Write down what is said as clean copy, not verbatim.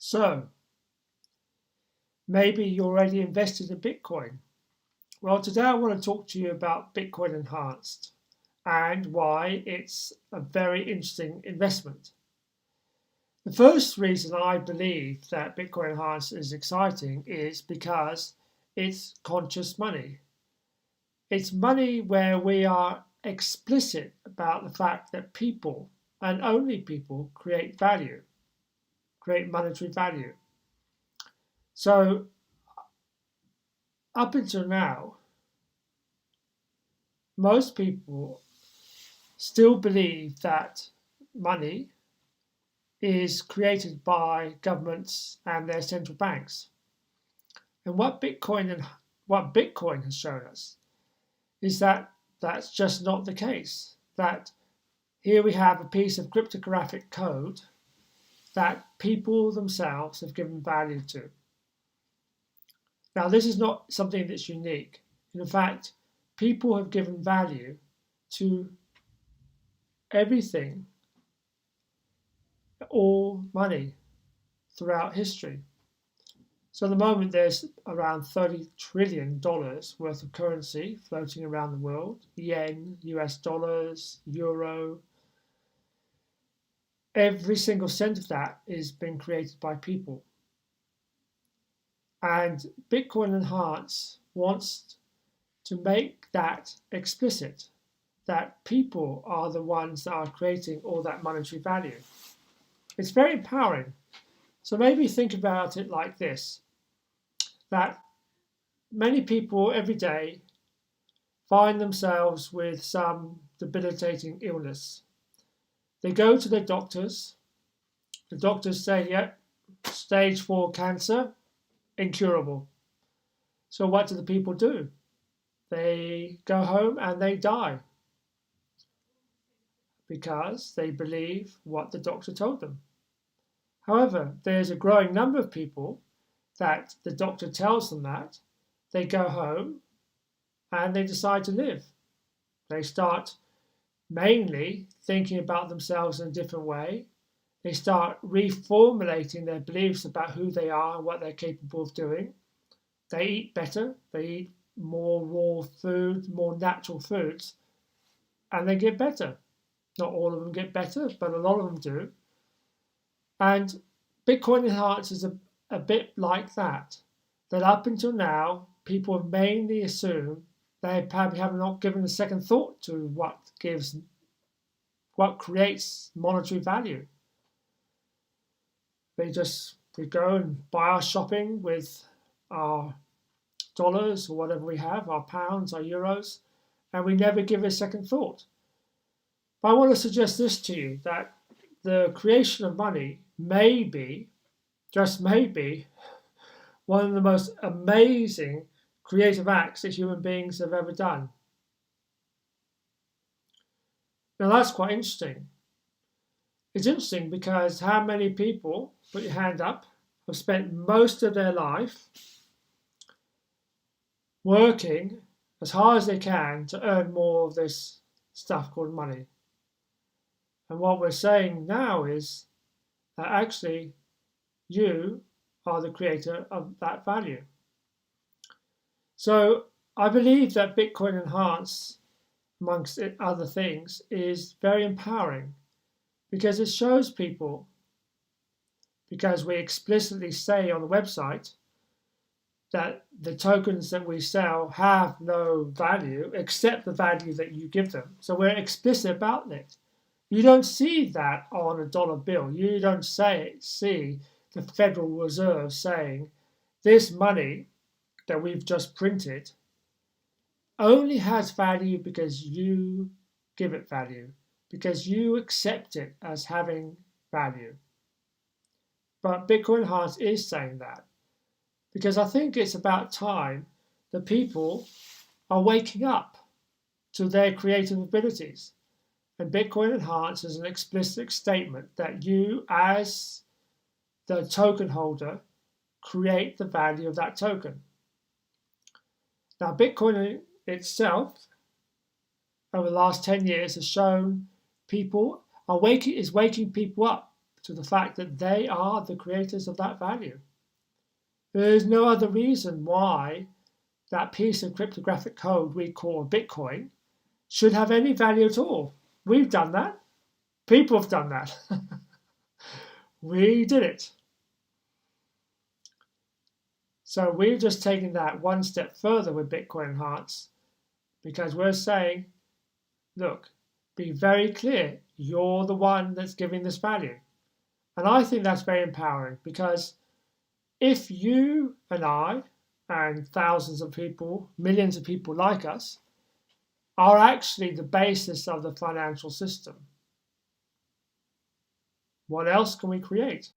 So maybe you're already invested in Bitcoin. Well, today I want to talk to you about Bitcoin Enhanced and why it's a very interesting investment. The first reason I believe that Bitcoin Enhanced is exciting is because it's conscious money. It's money where we are explicit about the fact that people, and only people, create value, create monetary value. So up until now, most people still believe that money is created by governments and their central banks. And what Bitcoin has shown us is that that's just not the case. That here we have a piece of cryptographic code that people themselves have given value to. Now, this is not something that's unique. In fact, people have given value to everything, all money throughout history. So at the moment, there's around $30 trillion worth of currency floating around the world. Yen, US dollars, euro. Every single cent of that is being created by people. And Bitcoin Enhance wants to make that explicit, that people are the ones that are creating all that monetary value. It's very empowering. So maybe think about it like this, that many people every day find themselves with some debilitating illness. They go to their doctors. The doctors say, yep, stage 4 cancer, incurable. So what do the people do? They go home and they die because they believe what the doctor told them. However, there's a growing number of people that the doctor tells them that they go home and they decide to live. They start mainly thinking about themselves in a different way. They start reformulating their beliefs about who they are and what they're capable of doing. They eat better. They eat more raw food, more natural foods, and they get better. Not all of them get better, but a lot of them do. And Bitcoin Enhanced is a bit like that. That up until now, people have mainly assumed they probably have not given a second thought to what creates monetary value. We go and buy our shopping with our dollars or whatever we have, our pounds, our euros, and we never give it a second thought. But I want to suggest this to you, that the creation of money may be, just maybe, one of the most amazing creative acts that human beings have ever done. Now that's quite interesting. It's interesting because how many people, put your hand up, have spent most of their life working as hard as they can to earn more of this stuff called money. And what we're saying now is that actually you are the creator of that value. So I believe that Bitcoin Enhanced, amongst other things, is very empowering because it shows people, because we explicitly say on the website that the tokens that we sell have no value except the value that you give them. So we're explicit about it. You don't see that on a dollar bill. You don't see the Federal Reserve saying this money that we've just printed only has value because you give it value, because you accept it as having value. But Bitcoin Enhanced is saying that because I think it's about time that people are waking up to their creative abilities. And Bitcoin Enhanced is an explicit statement that you, as the token holder, create the value of that token. Now, Bitcoin itself, over the last 10 years, has shown people is waking people up to the fact that they are the creators of that value. There is no other reason why that piece of cryptographic code we call Bitcoin should have any value at all. We've done that. People have done that. We did it. So we're just taking that one step further with Bitcoin Enhanced, because we're saying, look, be very clear, you're the one that's giving this value. And I think that's very empowering, because if you and I and thousands of people, millions of people like us, are actually the basis of the financial system, what else can we create?